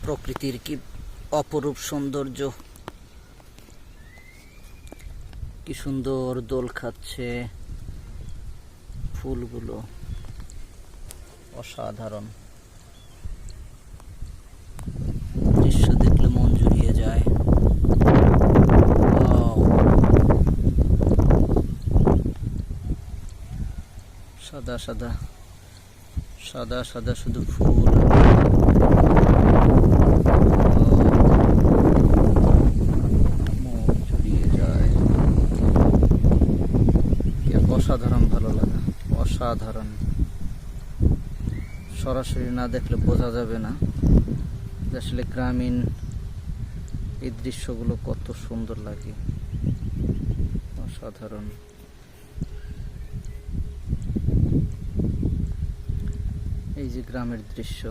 প্রকৃতির কি অপরূপ সৌন্দর্য, কি সুন্দর দোল খাচ্ছে ফুলগুলো, অসাধারণ দৃশ্য, দেখলে মন জুড়িয়ে যায়। সাদা সাদা সাদা সাদা শুধু ফুল, মন জুড়িয়ে যায়। অসাধারণ ভালো লাগা, অসাধারণ। সরাসরি না দেখলে বোঝা যাবে না যে আসলে গ্রামীণ এই দৃশ্যগুলো কত সুন্দর লাগে, অসাধারণ। এই যে গ্রামের দৃশ্য।